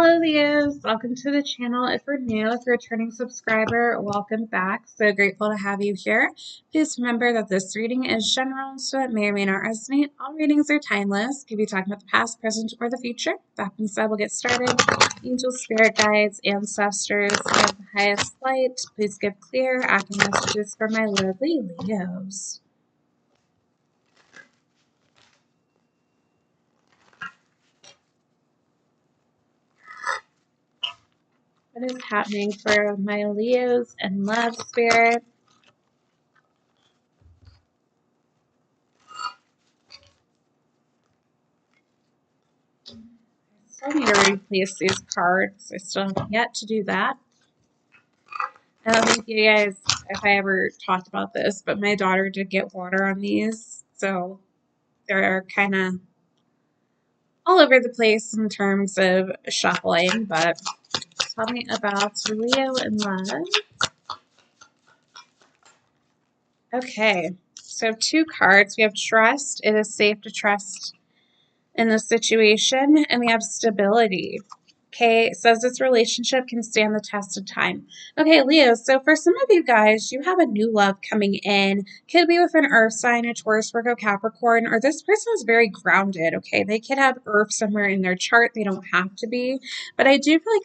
Hello Leos, welcome to the channel. If you're new, if you're a returning subscriber, welcome back. So grateful to have you here. Please remember that this reading is general, so it may or may not resonate. All readings are timeless. Could be talking about the past, present, or the future. That being said, we'll get started. Angels, spirit guides, ancestors, of the highest light, please give clear, accurate messages for my lovely Leos. What is happening for my Leos and love, spirit? I still need to replace these cards. I still have yet to do that. I don't think you guys, if I ever talked about this, but my daughter did get water on these, so they're kind of all over the place in terms of shuffling, but tell me about Leo and love. Okay, so 2 cards. We have trust. It is safe to trust in this situation, and we have stability. Okay, it says this relationship can stand the test of time. Okay, Leo, so for some of you guys, you have a new love coming in. Could be with an earth sign, a Taurus, Virgo, Capricorn, or this person is very grounded, okay? They could have earth somewhere in their chart. They don't have to be. But I do feel like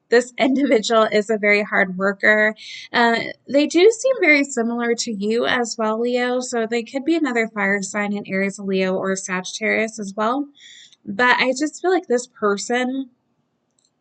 this individual is a very hard worker. They do seem very similar to you as well, Leo. So they could be another fire sign in Aries, Leo, or Sagittarius as well. But I just feel like this person,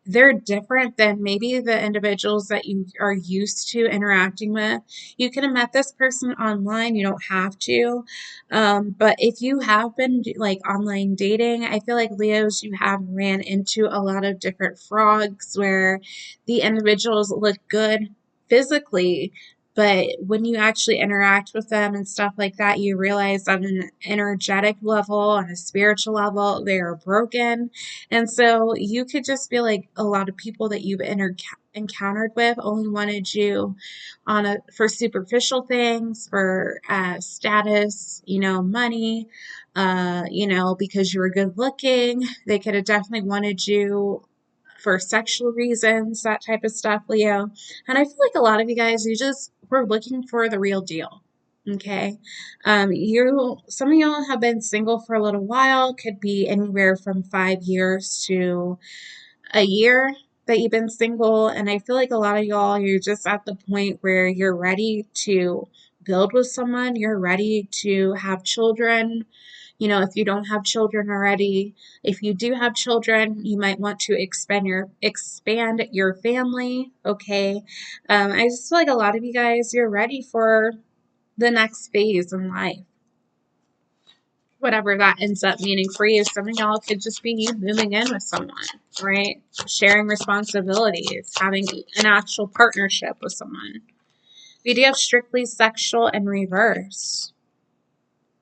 they're different than maybe the individuals that you are used to interacting with. You could have met this person online. You don't have to. But if you have been like online dating, I feel like Leos, you have ran into a lot of different frogs where the individuals look good physically, but when you actually interact with them and stuff like that, you realize on an energetic level, on a spiritual level, they are broken. And so you could just feel like a lot of people that you've encountered with only wanted you for superficial things, for status, money, because you were good looking. They could have definitely wanted you for sexual reasons, that type of stuff, Leo. And I feel like a lot of you guys, you just were looking for the real deal. Okay. Some of y'all have been single for a little while, could be anywhere from 5 years to a year that you've been single. And I feel like a lot of y'all, you're just at the point where you're ready to build with someone. You're ready to have children. If you don't have children already, if you do have children, you might want to expand your family. Okay. I just feel like a lot of you guys, you're ready for the next phase in life, whatever that ends up meaning for you. Some of y'all could just be you moving in with someone, right? Sharing responsibilities, having an actual partnership with someone. We do have strictly sexual and reverse.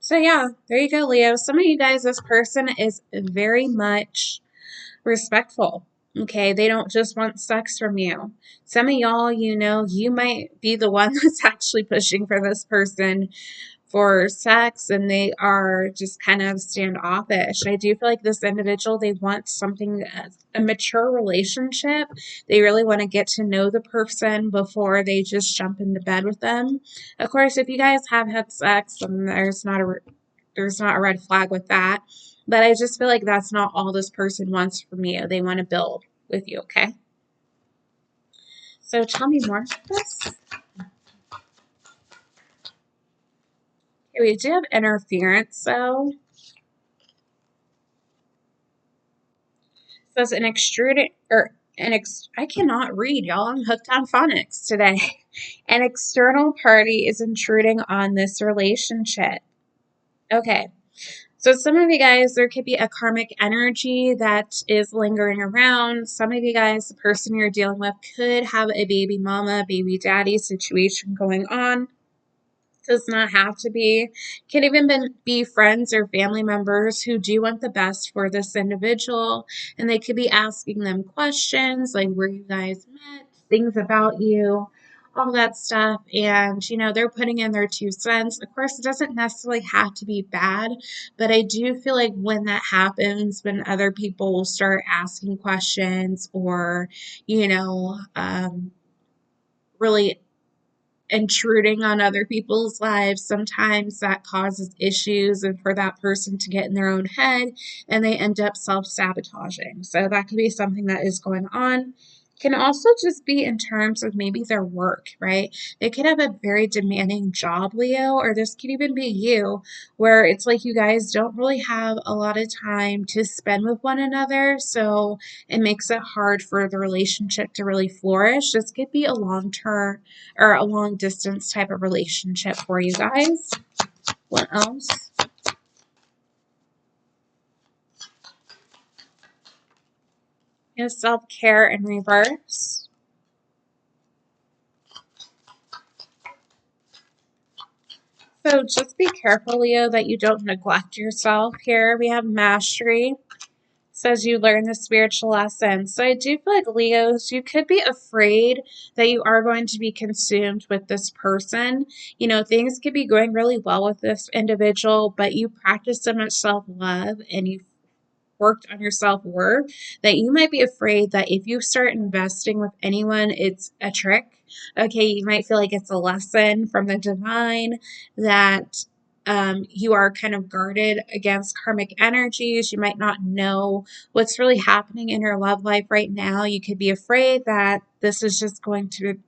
So yeah, there you go, Leo. Some of you guys, this person is very much respectful. Okay, they don't just want sex from you. Some of y'all, you might be the one that's actually pushing for this person for sex, and they are just kind of standoffish. I do feel like this individual, they want something, a mature relationship. They really want to get to know the person before they just jump into bed with them. Of course, if you guys have had sex, then there's not a red flag with that. But I just feel like that's not all this person wants from you. They want to build with you, okay? So tell me more about this. Okay, we do have interference, though. Says an extruded, I cannot read, y'all. I'm hooked on phonics today. An external party is intruding on this relationship. Okay. So some of you guys, there could be a karmic energy that is lingering around. Some of you guys, the person you're dealing with could have a baby mama, baby daddy situation going on. Does not have to be. Can even be friends or family members who do want the best for this individual. And they could be asking them questions like where you guys met, things about you. all that stuff. And, they're putting in their 2 cents. Of course, it doesn't necessarily have to be bad, but I do feel like when that happens, when other people will start asking questions or, really intruding on other people's lives, sometimes that causes issues and for that person to get in their own head and they end up self-sabotaging. So that could be something that is going on. Can also just be in terms of maybe their work, right? They could have a very demanding job, Leo, or this could even be you, where it's like you guys don't really have a lot of time to spend with one another. So it makes it hard for the relationship to really flourish. This could be a long term or a long distance type of relationship for you guys. What else? Self-care in reverse. So just be careful, Leo, that you don't neglect yourself here. We have mastery. Says you learn the spiritual lesson. So I do feel like Leos, you could be afraid that you are going to be consumed with this person. Things could be going really well with this individual, but you practice so much self-love and you worked on your self-worth that you might be afraid that if you start investing with anyone, it's a trick. Okay, you might feel like it's a lesson from the divine that you are kind of guarded against karmic energies. You might not know what's really happening in your love life right now. You could be afraid that this is just going to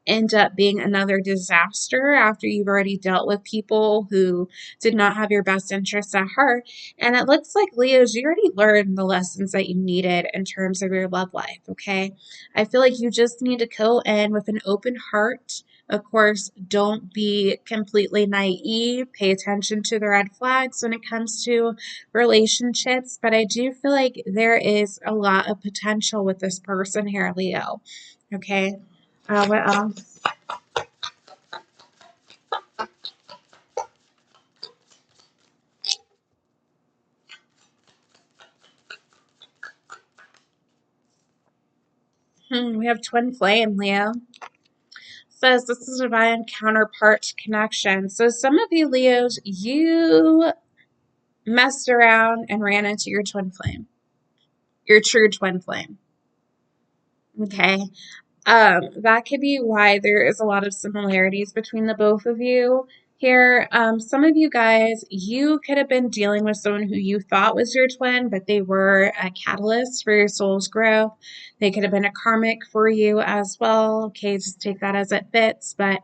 end up being another disaster after you've already dealt with people who did not have your best interests at heart. And it looks like, Leos, you already learned the lessons that you needed in terms of your love life, okay? I feel like you just need to go in with an open heart. Of course, don't be completely naive. Pay attention to the red flags when it comes to relationships. But I do feel like there is a lot of potential with this person here, Leo. Okay. What else? We have twin flame, Leo. Says this is a divine counterpart connection. So some of you Leos, you messed around and ran into your twin flame, your true twin flame. Okay. That could be why there is a lot of similarities between the both of you here. Some of you guys, you could have been dealing with someone who you thought was your twin, but they were a catalyst for your soul's growth. They could have been a karmic for you as well. Okay, just take that as it fits. But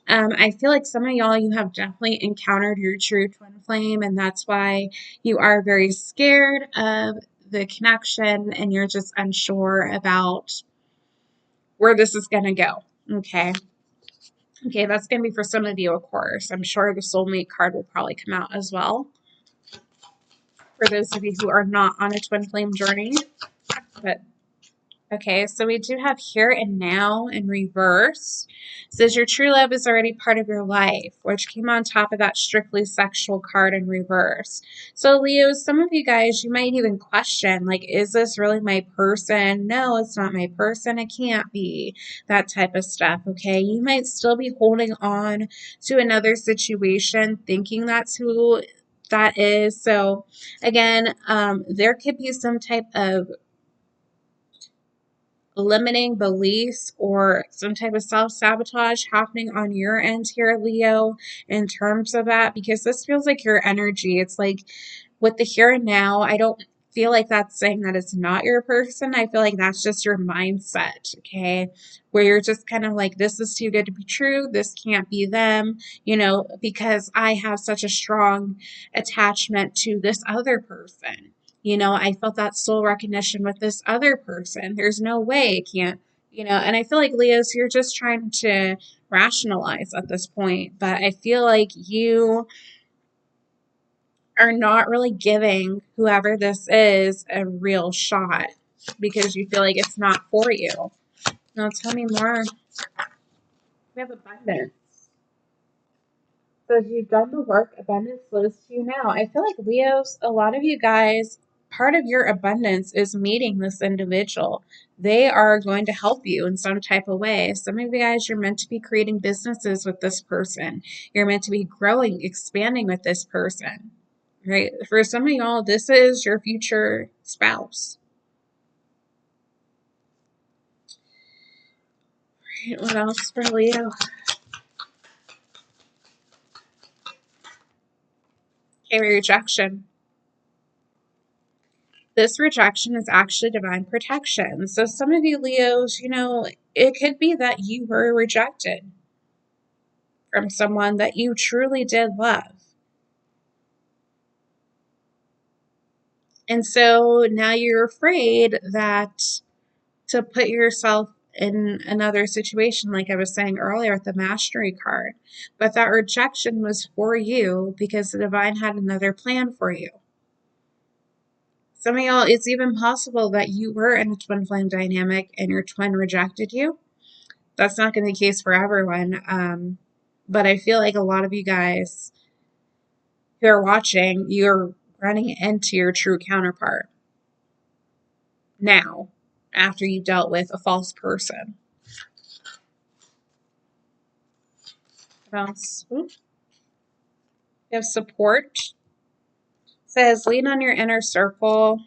I feel like some of y'all, you have definitely encountered your true twin flame, and that's why you are very scared of the connection and you're just unsure about where this is going to go. Okay. Okay, that's going to be for some of you, of course. I'm sure the soulmate card will probably come out as well. For those of you who are not on a twin flame journey. But okay, so we do have here and now in reverse. It says your true love is already part of your life, which came on top of that strictly sexual card in reverse. So Leo, some of you guys, you might even question, like, is this really my person? No, it's not my person. It can't be. That type of stuff, okay? You might still be holding on to another situation, thinking that's who that is. So again, there could be some type of limiting beliefs or some type of self-sabotage happening on your end here, Leo, in terms of that, because this feels like your energy. It's like with the here and now, I don't feel like that's saying that it's not your person. I feel like that's just your mindset, okay? Where you're just kind of like, this is too good to be true. This can't be them, because I have such a strong attachment to this other person. I felt that soul recognition with this other person. There's no way it can't, and I feel like Leos, you're just trying to rationalize at this point, but I feel like you are not really giving whoever this is a real shot because you feel like it's not for you. Now tell me more. We have abundance. So if you've done the work, abundance flows to you now. I feel like Leos, a lot of you guys, part of your abundance is meeting this individual. They are going to help you in some type of way. Some of you guys, you're meant to be creating businesses with this person. You're meant to be growing, expanding with this person, right? For some of y'all, this is your future spouse. Right, what else for Leo? Okay, rejection. This rejection is actually divine protection. So some of you Leos, it could be that you were rejected from someone that you truly did love. And so now you're afraid that to put yourself in another situation, like I was saying earlier with the mastery card, but that rejection was for you because the divine had another plan for you. Some of y'all, it's even possible that you were in a twin flame dynamic and your twin rejected you. That's not going to be the case for everyone. But I feel like a lot of you guys who are watching, you're running into your true counterpart now after you dealt with a false person. What else? Ooh. You have support. It says lean on your inner circle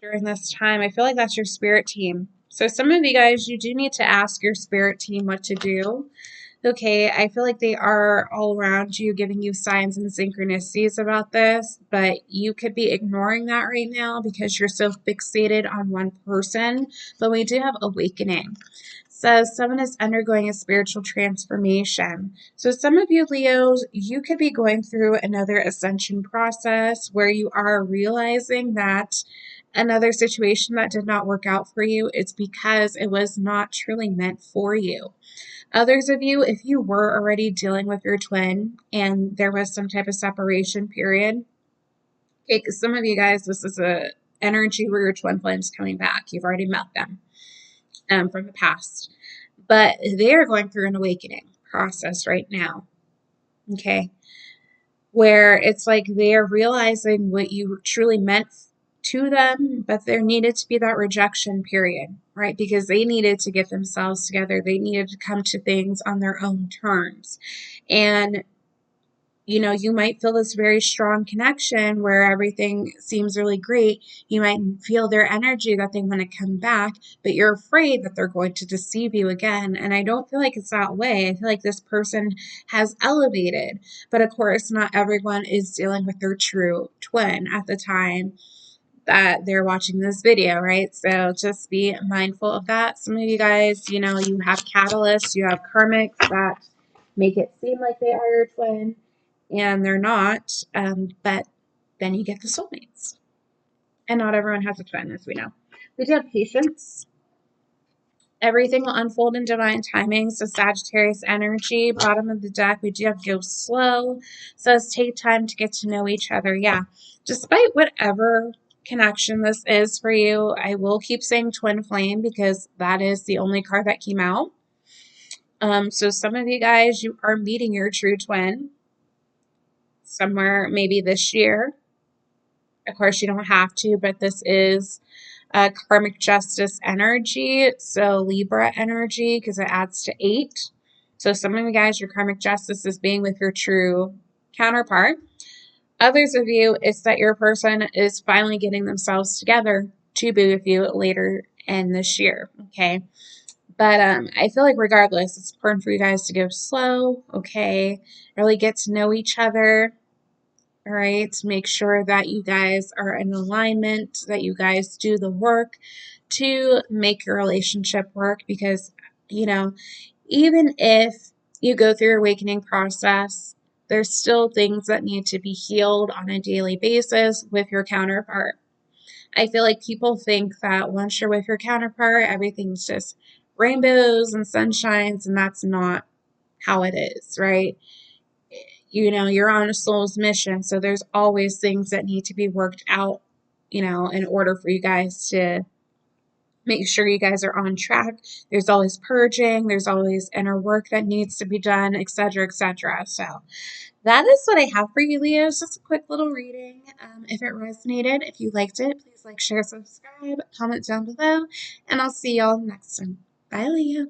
during this time. I feel like that's your spirit team. So some of you guys, you do need to ask your spirit team what to do. Okay, I feel like they are all around you, giving you signs and synchronicities about this, but you could be ignoring that right now because you're so fixated on one person. But we do have awakening. So someone is undergoing a spiritual transformation. So some of you Leos, you could be going through another ascension process where you are realizing that another situation that did not work out for you, it's because it was not truly meant for you. Others of you, if you were already dealing with your twin and there was some type of separation period, okay, because some of you guys, this is a energy where your twin flame's coming back. You've already met them from the past. But they are going through an awakening process right now, okay? Where it's like they're realizing what you truly meant to them, but there needed to be that rejection period, right? Because they needed to get themselves together. They needed to come to things on their own terms. And you might feel this very strong connection where everything seems really great. You might feel their energy that they want to come back, but you're afraid that they're going to deceive you again. And I don't feel like it's that way. I feel like this person has elevated, but of course, not everyone is dealing with their true twin at the time that they're watching this video, right? So just be mindful of that. Some of you guys, you have catalysts, you have karmics that make it seem like they are your twin and they're not, but then you get the soulmates. And not everyone has a twin, as we know. We do have patience. Everything will unfold in divine timing. So Sagittarius energy, bottom of the deck, we do have go slow. Says take time to get to know each other. Yeah, despite whatever connection this is for you, I will keep saying twin flame because that is the only card that came out. So some of you guys, you are meeting your true twin somewhere maybe this year. Of course, you don't have to, but this is karmic justice energy. So Libra energy, because it adds to 8. So some of you guys, your karmic justice is being with your true counterpart. Others of you, it's that your person is finally getting themselves together to be with you later in this year. Okay. But I feel like regardless, it's important for you guys to go slow, okay? Really get to know each other. All right, make sure that you guys are in alignment, that you guys do the work to make your relationship work because, even if you go through your awakening process, there's still things that need to be healed on a daily basis with your counterpart. I feel like people think that once you're with your counterpart, everything's just rainbows and sunshines, and that's not how it is, right? You're on a soul's mission, so there's always things that need to be worked out, in order for you guys to make sure you guys are on track. There's always purging, there's always inner work that needs to be done, etc., etc. So that is what I have for you, Leo. It's just a quick little reading. If it resonated, if you liked it, please like, share, subscribe, comment down below, and I'll see y'all next time. Bye, Leo.